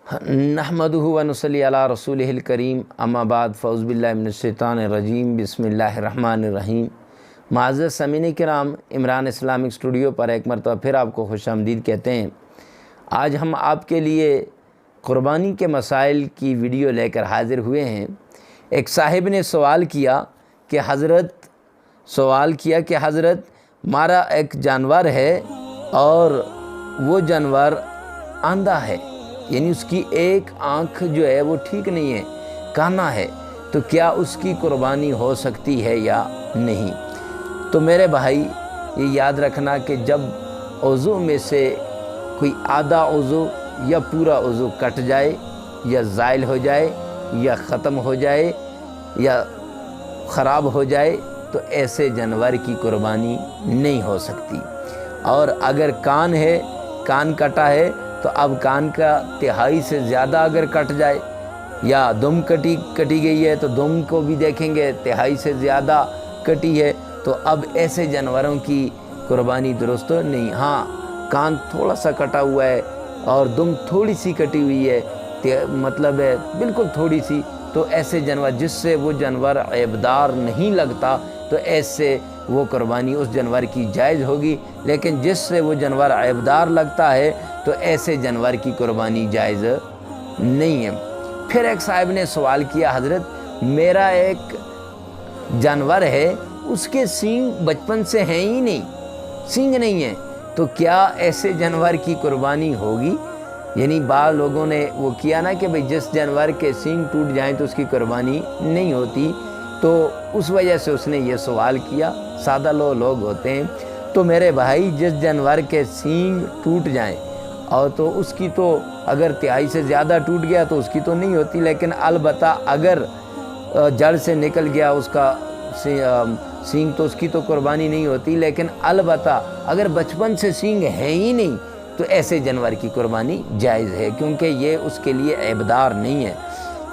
नहमदुहु व नुसल्ली अला रसूलिहिल करीम अम्मा बाद फ़ौज़ बिल्लाहि मिनश शैतानिर रजीम बिस्मिल्लाहिर रहमानिर रहीम। माज़र समीन किराम, इमरान इस्लामिक स्टूडियो पर एक मरतबा फिर आपको खुशामदीद कहते हैं। आज हम आपके लिए क़ुरबानी के मसाइल की वीडियो लेकर हाज़िर हुए हैं। एक साहिब ने सवाल किया कि हज़रत हमारा एक जानवर है और वो जानवर अंधा है, यानी उसकी एक आँख जो है वो ठीक नहीं है, काना है, तो क्या उसकी कुर्बानी हो सकती है या नहीं। तो मेरे भाई ये याद रखना कि जब उज़ू में से कोई आधा उज़ू या पूरा उज़ू कट जाए या ज़ाइल हो जाए या ख़त्म हो जाए या ख़राब हो जाए तो ऐसे जानवर की कुर्बानी नहीं हो सकती। और अगर कान है, कान कटा है, तो अब कान का तिहाई से ज़्यादा अगर कट जाए या दुम कटी गई है तो दुम को भी देखेंगे तिहाई से ज़्यादा कटी है, तो अब ऐसे जानवरों की कुर्बानी दुरुस्त नहीं। हाँ, कान थोड़ा सा कटा हुआ है और दुम थोड़ी सी कटी हुई है, मतलब है बिल्कुल थोड़ी सी, तो ऐसे जानवर जिससे वो जानवर ऐबदार नहीं लगता तो ऐसे वो कुर्बानी उस जानवर की जायज़ होगी। लेकिन जिससे वो जानवर ऐबदार लगता है तो ऐसे जानवर की कुर्बानी जायज़ नहीं है। फिर एक साहिब ने सवाल किया, हज़रत मेरा एक जानवर है, उसके सींग बचपन से हैं ही नहीं, सींग नहीं है, तो क्या ऐसे जानवर की कुर्बानी होगी। यानी बाज़ लोगों ने वो किया ना कि भाई जिस जानवर के सींग टूट जाएं तो उसकी कुर्बानी नहीं होती, तो उस वजह से उसने ये सवाल किया। सादा लोग होते हैं। तो मेरे भाई जिस जानवर के सींग टूट जाएं और तो उसकी तो अगर तिहाई से ज़्यादा टूट गया तो उसकी तो नहीं होती, लेकिन अलबत्ता अगर जड़ से निकल गया उसका सींग तो उसकी तो कुर्बानी नहीं होती। लेकिन अलबत्ता अगर बचपन से सींग है ही नहीं तो ऐसे जानवर की कुर्बानी जायज़ है, क्योंकि ये उसके लिए ऐबदार नहीं है।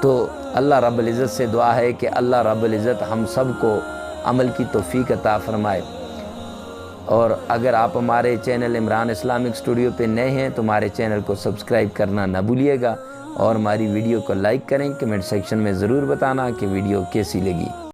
तो अल्लाह रब्बुल इज़्ज़त से दुआ है कि अल्लाह रब्बुल इज़्ज़त हम सब को अमल की तौफ़ीक अता फ़रमाए। और अगर आप हमारे चैनल इमरान इस्लामिक स्टूडियो पे नए हैं तो हमारे चैनल को सब्सक्राइब करना ना भूलिएगा और हमारी वीडियो को लाइक करें। कमेंट सेक्शन में ज़रूर बताना कि वीडियो कैसी लगी।